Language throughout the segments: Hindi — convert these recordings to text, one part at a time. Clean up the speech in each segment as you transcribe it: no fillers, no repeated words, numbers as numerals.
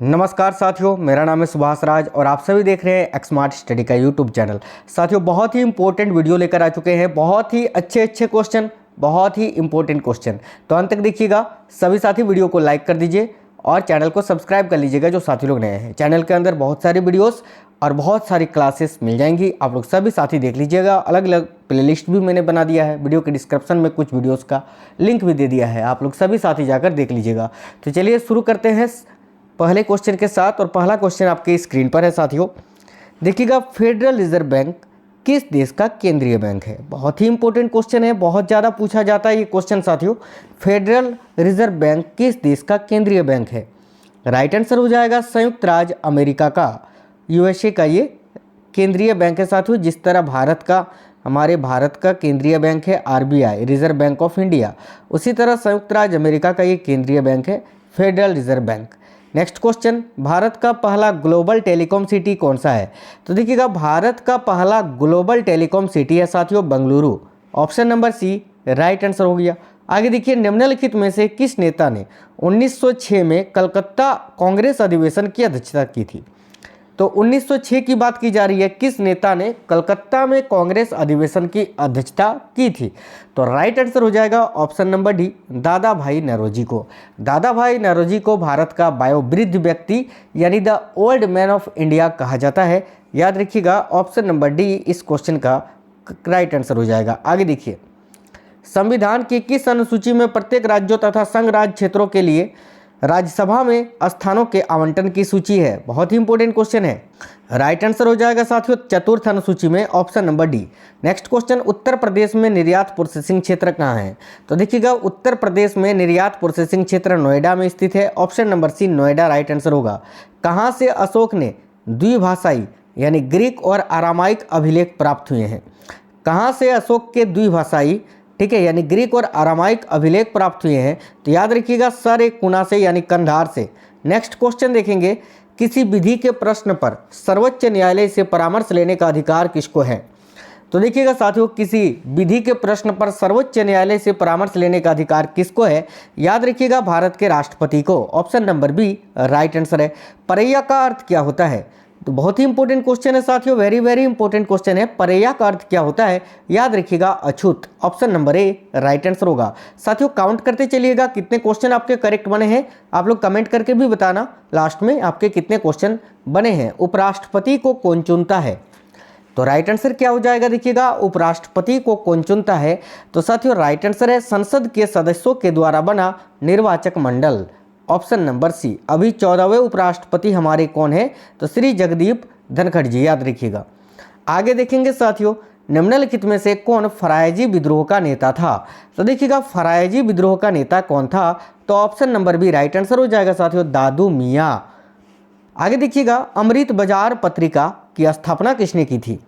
नमस्कार साथियों, मेरा नाम है सुभाष राज और आप सभी देख रहे हैं एक्समार्ट स्टडी का यूट्यूब चैनल। साथियों, बहुत ही इंपॉर्टेंट वीडियो लेकर आ चुके हैं, बहुत ही अच्छे क्वेश्चन, बहुत ही इंपॉर्टेंट क्वेश्चन। तो अंत तक देखिएगा। सभी साथी वीडियो को लाइक कर दीजिए और चैनल को सब्सक्राइब कर लीजिएगा जो साथी लोग नए हैं। चैनल के अंदर बहुत सारी वीडियोस और बहुत सारी क्लासेस मिल जाएंगी, आप लोग सभी साथी देख लीजिएगा। अलग अलग प्लेलिस्ट भी मैंने बना दिया है, वीडियो के डिस्क्रिप्शन में कुछ वीडियोस का लिंक भी दे दिया है, आप लोग सभी साथी जाकर देख लीजिएगा। तो चलिए शुरू करते हैं पहले क्वेश्चन के साथ। और पहला क्वेश्चन आपके स्क्रीन पर है साथियों, देखिएगा। फेडरल रिजर्व बैंक किस देश का केंद्रीय बैंक है? बहुत ही इंपॉर्टेंट क्वेश्चन है, बहुत ज़्यादा पूछा जाता है ये क्वेश्चन साथियों। फेडरल रिजर्व बैंक किस देश का केंद्रीय बैंक है? राइट आंसर हो जाएगा संयुक्त राज्य अमेरिका का, यूएसए का ये केंद्रीय बैंक है साथियों। जिस तरह हमारे भारत का केंद्रीय बैंक है RBI, reserve bank of India, उसी तरह संयुक्त राज्य अमेरिका का ये केंद्रीय बैंक है federal reserve bank. Next question, Bharat का पहला ग्लोबल टेलीकॉम सिटी कौन सा है? तो देखिएगा, भारत का पहला ग्लोबल टेलीकॉम सिटी है साथियों Bengaluru, option number C right answer हो गया। आगे देखिए, निम्नलिखित में से किस नेता ने 1906 में कलकत्ता कांग्रेस अधिवेशन की अध्यक्षता की थी? तो 1906 की बात की जा रही है, किस नेता ने कलकत्ता में कांग्रेस अधिवेशन की अध्यक्षता की थी? तो राइट आंसर हो जाएगा ऑप्शन नंबर डी, दादा भाई नौरोजी को। दादा भाई नौरोजी को भारत का वयोवृद्ध व्यक्ति यानी the old man of India कहा जाता है। याद रखिएगा, ऑप्शन नंबर डी इस क्वेश्चन का राइट आंसर हो जाएगा। आगे देखिए, संविधान की किस अनुसूची में प्रत्येक राज्यों तथा संघ राज्य क्षेत्रों के लिए राज्यसभा में स्थानों के आवंटन की सूची है? बहुत ही इंपॉर्टेंट क्वेश्चन है। राइट आंसर हो जाएगा साथियों चतुर्थ अनुसूची में, option number D. Next question, Uttar Pradesh में निर्यात प्रोसेसिंग क्षेत्र कहाँ है? तो देखिएगा, उत्तर प्रदेश में निर्यात प्रोसेसिंग क्षेत्र नोएडा में स्थित है, option number C Noida right answer होगा। कहाँ से अशोक ने द्विभाषाई यानी ग्रीक और आरामाइक अभिलेख प्राप्त हुए हैं? कहाँ से अशोक के द्विभाषाई, ठीक है, यानी ग्रीक और आरामाइक अभिलेख प्राप्त हुए हैं? तो याद रखिएगा सरकुना से यानी कंधार से। नेक्स्ट क्वेश्चन देखेंगे, किसी विधि के प्रश्न पर सर्वोच्च न्यायालय से परामर्श लेने का अधिकार किसको है? तो देखिएगा साथियों, किसी विधि के प्रश्न पर सर्वोच्च न्यायालय से परामर्श लेने का अधिकार किसको है? याद रखिएगा भारत के राष्ट्रपति को, option number B right answer है। परैया का अर्थ क्या होता है? तो बहुत ही इंपॉर्टेंट क्वेश्चन है साथियों, वेरी वेरी इंपॉर्टेंट क्वेश्चन है। परैया का अर्थ क्या होता है? याद रखिएगा अछूत, option number A right answer होगा। साथियों, काउंट करते चलिएगा कितने क्वेश्चन आपके करेक्ट बने हैं, आप लोग कमेंट करके भी बताना लास्ट में आपके कितने क्वेश्चन बने हैं। उपराष्ट्रपति को कौन चुनता है? तो राइट आंसर क्या हो जाएगा? देखिएगा, उपराष्ट्रपति को कौन चुनता है? तो साथियों राइट आंसर है संसद के सदस्यों के द्वारा बना निर्वाचक मंडल, ऑप्शन नंबर सी। अभी 14वें उपराष्ट्रपति हमारे कौन है? तो श्री जगदीप धनखड़ जी, याद रखिएगा। आगे देखेंगे साथियों, निम्नलिखित में से कौन फरायजी विद्रोह का नेता था? तो देखिएगा, फरायजी विद्रोह का नेता कौन था? तो option number B right answer हो जाएगा साथियों दादू मियाँ। आगे देखिएगा, अमृत बाजार पत्रिका की स्थापना किसने की थी?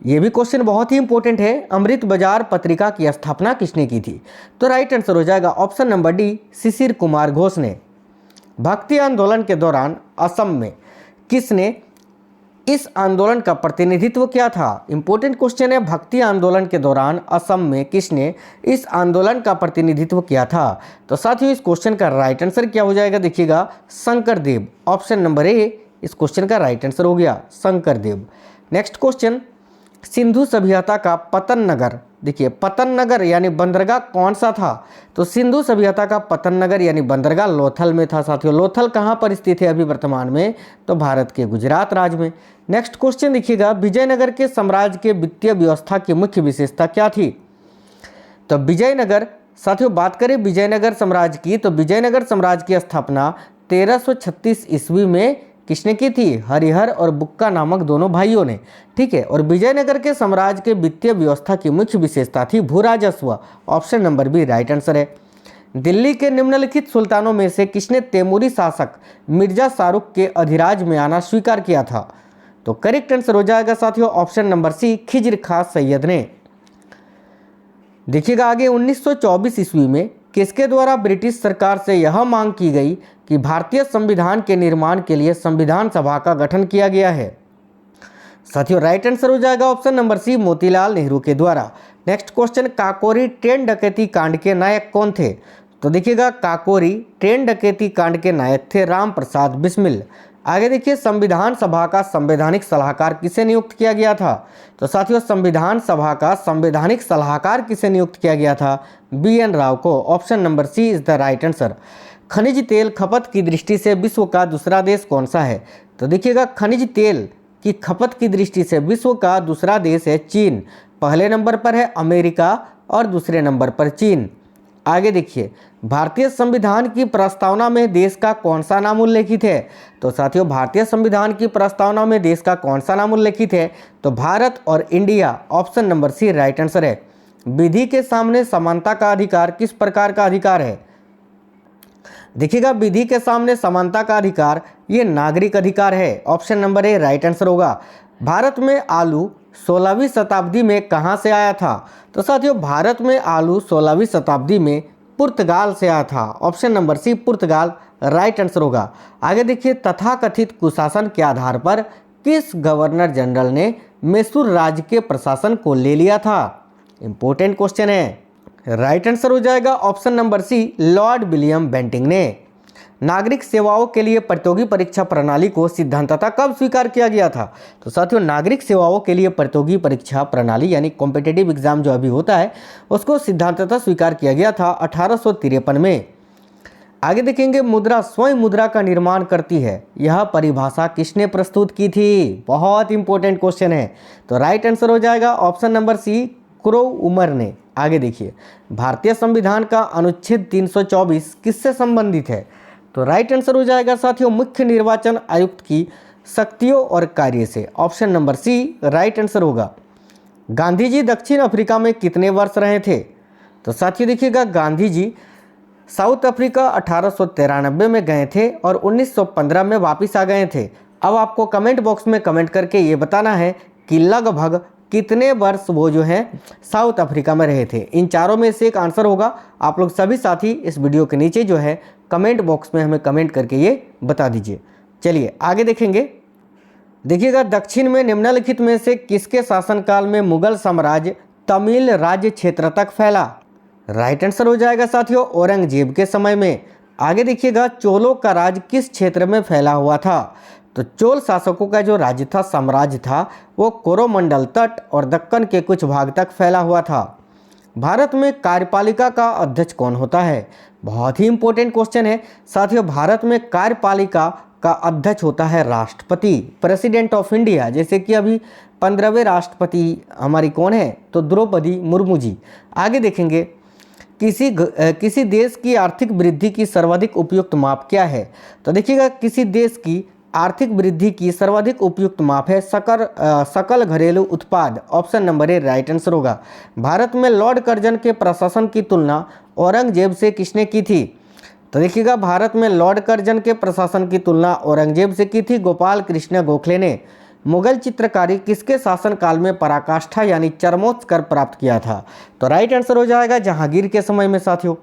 ये भी क्वेश्चन बहुत ही इंपॉर्टेंट है, अमृत बाजार पत्रिका की स्थापना किसने की थी? तो राइट आंसर हो जाएगा option number D Shishir Kumar Ghosh ने। भक्ति आंदोलन के दौरान असम में किसने इस आंदोलन का प्रतिनिधित्व किया था? इंपॉर्टेंट क्वेश्चन है, भक्ति आंदोलन के दौरान असम में किसने इस आंदोलन का प्रतिनिधित्व किया था? तो साथियों इस क्वेश्चन का राइट आंसर क्या हो जाएगा? देखिएगा शंकरदेव, ऑप्शन नंबर ए इस क्वेश्चन का राइट आंसर हो गया शंकरदेव। नेक्स्ट क्वेश्चन, सिंधु सभ्यता का पतन नगर, देखिए पतन नगर यानी बंदरगाह कौन सा था? तो सिंधु सभ्यता का पतन नगर यानी बंदरगाह लोथल में था साथियों। लोथल कहाँ पर स्थित है अभी वर्तमान में? तो भारत के गुजरात राज्य में। नेक्स्ट क्वेश्चन देखिएगा, विजयनगर के साम्राज्य के वित्तीय व्यवस्था की मुख्य विशेषता क्या थी? तो विजयनगर, साथियों बात करें विजयनगर साम्राज्य की, तो विजयनगर साम्राज्य की स्थापना 1336 ईस्वी में किसने की थी? हरिहर और बुक्का नामक दोनों भाइयों ने, ठीक है। और विजयनगर के साम्राज्य के वित्तीय व्यवस्था की मुख्य विशेषता थी भू राजस्व, option number B right answer है। दिल्ली के निम्नलिखित सुल्तानों में से किसने तैमूरी शासक मिर्जा शाहरुख के अधिराज में आना स्वीकार किया था? तो करेक्ट आंसर हो जाएगा साथियों ऑप्शन नंबर सी खिज्र खां सैयद ने। देखिएगा आगे, 1924 ईस्वी में किसके द्वारा ब्रिटिश सरकार से यह मांग की गई कि भारतीय संविधान के निर्माण के लिए संविधान सभा का गठन किया गया है? साथियों राइट आंसर हो जाएगा option number C Motilal Nehru के द्वारा। नेक्स्ट क्वेश्चन, काकोरी ट्रेन डकैती कांड के नायक कौन थे? तो देखिएगा काकोरी ट्रेन डकैती कांड के नायक थे राम प्रसाद बिस्मिल। आगे देखिए संविधान सभा का संवैधानिक सलाहकार किसे नियुक्त किया गया था? तो साथियों संविधान सभा का संवैधानिक सलाहकार किसे नियुक्त किया गया था? BN राव को। Option number C is the right answer. खनिज तेल खपत की दृष्टि से विश्व का दूसरा देश कौन सा है? तो देखिएगा खनिज तेल की खपत की दृष्टि से विश्व का दूसरा देश है चीन। पहले नंबर पर है अमेरिका और दूसरे नंबर पर चीन। आगे देखिए भारतीय संविधान की प्रस्तावना में देश का कौन सा नाम उल्लेखित है? तो साथियों भारतीय संविधान की प्रस्तावना में देश का कौन सा नाम उल्लेखित है? तो भारत और India. Option number C right answer है। विधि के सामने समानता का अधिकार किस प्रकार का अधिकार है? देखिएगा विधि के सामने समानता का अधिकार ये नागरिक अधिकार है। Option number A right answer होगा। भारत में आलू 16वीं शताब्दी में कहाँ से आया था? तो साथियों भारत में आलू 16वीं शताब्दी में पुर्तगाल से आया था। ऑप्शन नंबर सी पुर्तगाल राइट आंसर होगा। आगे देखिए तथाकथित कुशासन के आधार पर किस गवर्नर जनरल ने मैसूर राज्य के प्रशासन को ले लिया था? इंपॉर्टेंट क्वेश्चन है। राइट आंसर हो जाएगा option number C Lord William Bentinck ने। नागरिक सेवाओं के लिए प्रतियोगी परीक्षा प्रणाली को सिद्धांततः कब स्वीकार किया गया था? तो साथियों नागरिक सेवाओं के लिए प्रतियोगी परीक्षा प्रणाली यानी कॉम्पिटिटिव एग्जाम जो अभी होता है उसको सिद्धांततः स्वीकार किया गया था 1853 में। आगे देखेंगे मुद्रा स्वयं मुद्रा का निर्माण करती है, यह परिभाषा किसने प्रस्तुत की थी? बहुत इंपॉर्टेंट क्वेश्चन है। तो राइट आंसर हो जाएगा option number C Cromer ने। आगे देखिए भारतीय संविधान का अनुच्छेद 324 किससे संबंधित है? तो राइट आंसर हो जाएगा साथियों मुख्य निर्वाचन आयुक्त की शक्तियों और कार्य से। Option number C right answer होगा। गांधी जी दक्षिण अफ्रीका में कितने वर्ष रहे थे? तो साथियों देखिएगा गांधी जी साउथ अफ्रीका 1893 में गए थे और 1915 में वापस आ गए थे। अब आपको कमेंट बॉक्स में कमेंट करके ये बताना है कि लगभग कितने वर्ष वो जो है साउथ अफ्रीका में रहे थे। इन चारों में से एक आंसर होगा। आप लोग सभी साथी इस वीडियो के नीचे जो है कमेंट बॉक्स में हमें कमेंट करके ये बता दीजिए। चलिए आगे देखेंगे। देखिएगा दक्षिण में निम्नलिखित में से किसके शासनकाल में मुगल साम्राज्य तमिल राज्य क्षेत्र तक फैला? राइट आंसर हो जाएगा साथियों औरंगजेब के समय में। आगे देखिएगा चोलों का राज किस क्षेत्र में फैला हुआ था? तो चोल शासकों का जो राज्य था साम्राज्य था वो कोरोमंडल तट और दक्कन के कुछ भाग तक फैला हुआ था। भारत में कार्यपालिका का अध्यक्ष कौन होता है? बहुत ही इंपॉर्टेंट क्वेश्चन है साथियों। भारत में कार्यपालिका का अध्यक्ष होता है राष्ट्रपति, प्रेसिडेंट ऑफ इंडिया। जैसे कि अभी 15वें राष्ट्रपति हमारी कौन है? तो द्रौपदी मुर्मू जी। आगे देखेंगे किसी देश की आर्थिक वृद्धि की सर्वाधिक उपयुक्त माप क्या है? तो देखिएगा किसी देश की आर्थिक वृद्धि की सर्वाधिक उपयुक्त माप है सकल घरेलू उत्पाद। Option number A right answer होगा। भारत में लॉर्ड कर्जन के प्रशासन की तुलना औरंगजेब से किसने की थी? तो देखिएगा भारत में लॉर्ड कर्जन के प्रशासन की तुलना औरंगजेब से की थी गोपाल कृष्ण गोखले ने। मुगल चित्रकारी किसके शासनकाल में पराकाष्ठा यानी चरमोत्कर्ष प्राप्त किया था? तो राइट आंसर हो जाएगा जहांगीर के समय में साथियों।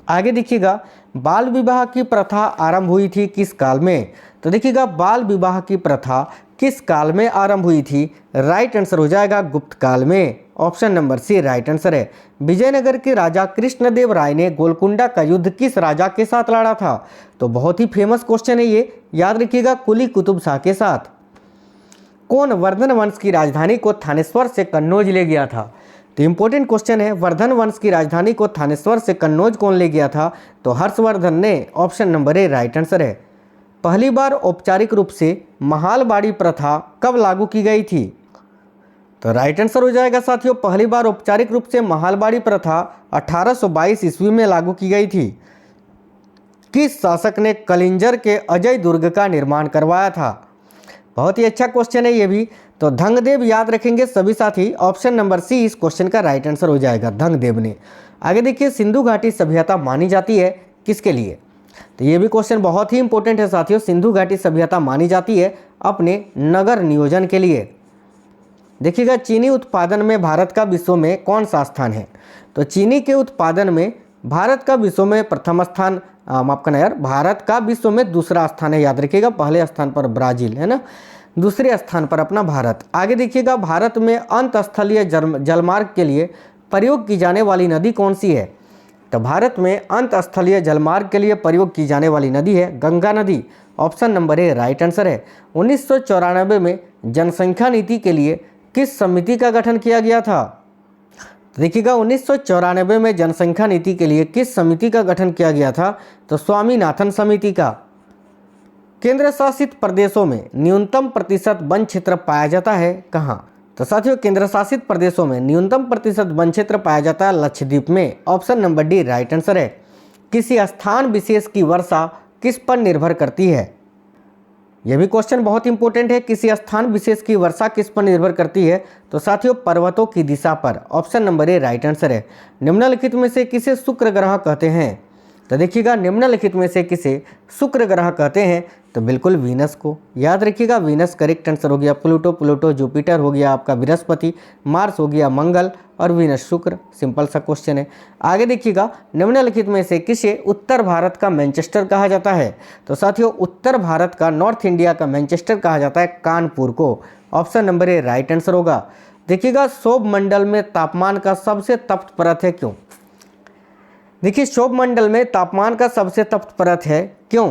आगे देखिएगा बाल विवाह की प्रथा आरंभ हुई थी किस काल में? तो देखिएगा बाल विवाह की प्रथा किस काल में आरंभ हुई थी? राइट आंसर हो जाएगा गुप्त काल में। Option number C right answer है। विजयनगर के राजा कृष्णदेव राय ने गोलकुंडा का युद्ध किस राजा के साथ लड़ा था? तो बहुत ही फेमस क्वेश्चन है ये, याद रखिएगा कुली कुतुब शाह के साथ। कौन वर्धन वंश की राजधानी को थानेश्वर से कन्नौज ले गया था? तो इंपॉर्टेंट क्वेश्चन है वर्धन वंश की राजधानी को थानेश्वर से कन्नौज कौन ले गया था? तो हर्षवर्धन ने। Option number A right answer है। पहली बार औपचारिक रूप से महालबाड़ी प्रथा कब लागू की गई थी? तो राइट आंसर हो जाएगा साथियों पहली बार औपचारिक रूप से महालबाड़ी प्रथा 1822 ईस्वी में लागू की गई थी। किस शासक ने कलिंजर के अजय दुर्ग का निर्माण करवाया था? बहुत ही अच्छा क्वेश्चन है ये भी। तो धंगदेव याद रखेंगे सभी साथी। ऑप्शन नंबर सी इस क्वेश्चन का राइट आंसर हो जाएगा धंगदेव ने। आगे देखिए सिंधु घाटी सभ्यता मानी जाती है किसके लिए? तो ये भी क्वेश्चन बहुत ही इंपॉर्टेंट है साथियों। सिंधु घाटी सभ्यता मानी जाती है अपने नगर नियोजन के लिए। देखिएगा चीनी उत्पादन में भारत का विश्व में कौन सा स्थान है? तो चीनी के उत्पादन में भारत का विश्व में प्रथम स्थान, माफ करना यार, भारत का विश्व में दूसरा स्थान है। याद रखिएगा पहले स्थान पर ब्राजील है ना, दूसरे स्थान पर अपना भारत। आगे देखिएगा भारत में अंतस्थलीय जलमार्ग के लिए प्रयोग की जाने वाली नदी कौन सी है? तो भारत में अंतस्थलीय जलमार्ग के लिए प्रयोग की जाने वाली नदी है गंगा नदी। Option number A right answer है। 1994 में जनसंख्या नीति के लिए किस समिति का गठन किया गया था? देखिएगा 1994 में जनसंख्या नीति के लिए किस समिति का गठन किया गया था? तो स्वामीनाथन समिति का। केंद्र शासित प्रदेशों में न्यूनतम प्रतिशत वन क्षेत्र पाया जाता है कहाँ? तो साथियों केंद्र शासित प्रदेशों में न्यूनतम प्रतिशत वन क्षेत्र पाया जाता है लक्षद्वीप में। Option number D right answer है। किसी स्थान विशेष की वर्षा किस पर निर्भर करती है? यह भी क्वेश्चन बहुत इंपॉर्टेंट है। किसी स्थान विशेष की वर्षा किस पर निर्भर करती है? तो साथियों पर्वतों की दिशा पर। Option number A right answer है। निम्नलिखित में से किसे शुक्र ग्रह कहते हैं? तो देखिएगा निम्नलिखित में से किसे शुक्र ग्रह कहते हैं? तो बिल्कुल वीनस को। याद रखिएगा वीनस करेक्ट आंसर हो गया। प्लूटो जुपिटर हो गया आपका बृहस्पति, मार्स हो गया मंगल और वीनस शुक्र। सिंपल सा क्वेश्चन है। आगे देखिएगा निम्नलिखित में से किसे उत्तर भारत का मैनचेस्टर कहा जाता है? तो साथियों उत्तर भारत का, नॉर्थ इंडिया का मैनचेस्टर कहा जाता है कानपुर को। Option number A right answer होगा। देखिएगा क्षोभ मंडल में तापमान का सबसे तप्त परत है क्यों? देखिए क्षोभ मंडल में तापमान का सबसे तप्त परत है क्यों?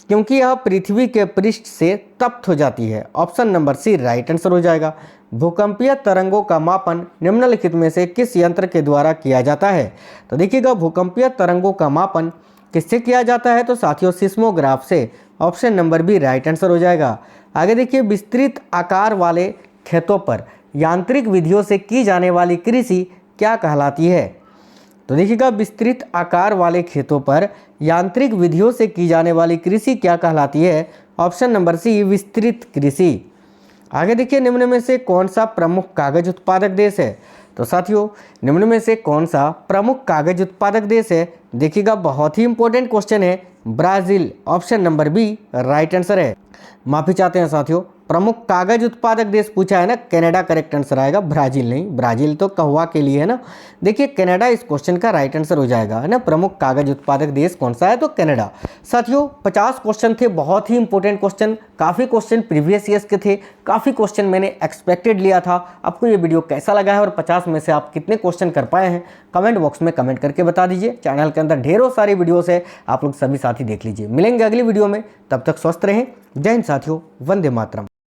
क्योंकि यह पृथ्वी के पृष्ठ से तप्त हो जाती है। Option number C right answer हो जाएगा। भूकंपीय तरंगों का मापन निम्नलिखित में से किस यंत्र के द्वारा किया जाता है? तो देखिएगा भूकंपीय तरंगों का मापन किससे किया जाता है? तो साथियों सिस्मोग्राफ से। Option number B right answer हो जाएगा। आगे देखिए विस्तृत आकार वाले खेतों पर यांत्रिक विधियों से की जाने वाली कृषि क्या कहलाती है? तो देखिएगा विस्तृत आकार वाले खेतों पर यांत्रिक विधियों से की जाने वाली कृषि क्या कहलाती है? ऑप्शन नंबर सी विस्तृत कृषि। आगे देखिए निम्न में से कौन सा प्रमुख कागज उत्पादक देश है? तो साथियों निम्न में से कौन सा प्रमुख कागज उत्पादक देश है? देखिएगा बहुत ही इंपॉर्टेंट क्वेश्चन है। Brazil. Option number B right answer है। माफी चाहते हैं साथियों, प्रमुख कागज उत्पादक देश पूछा है ना, कनाडा करेक्ट आंसर आएगा, ब्राजील नहीं। ब्राजील तो कहवा के लिए है ना। देखिए कनाडा इस क्वेश्चन का राइट आंसर हो जाएगा, है ना। प्रमुख कागज उत्पादक देश कौन सा है? तो कनाडा। साथियों 50 क्वेश्चन थे, बहुत ही इंपॉर्टेंट क्वेश्चन। काफ़ी क्वेश्चन प्रीवियस ईयर्स के थे, काफ़ी क्वेश्चन मैंने एक्सपेक्टेड लिया था। आपको ये वीडियो कैसा लगा है और 50 में से आप कितने क्वेश्चन कर पाए हैं कमेंट बॉक्स में कमेंट करके बता दीजिए। चैनल के अंदर ढेरों सारी वीडियोस है, आप लोग सभी साथी देख लीजिए। मिलेंगे अगली वीडियो में, तब तक स्वस्थ रहें। जय हिंद साथियों, वंदे मातरम।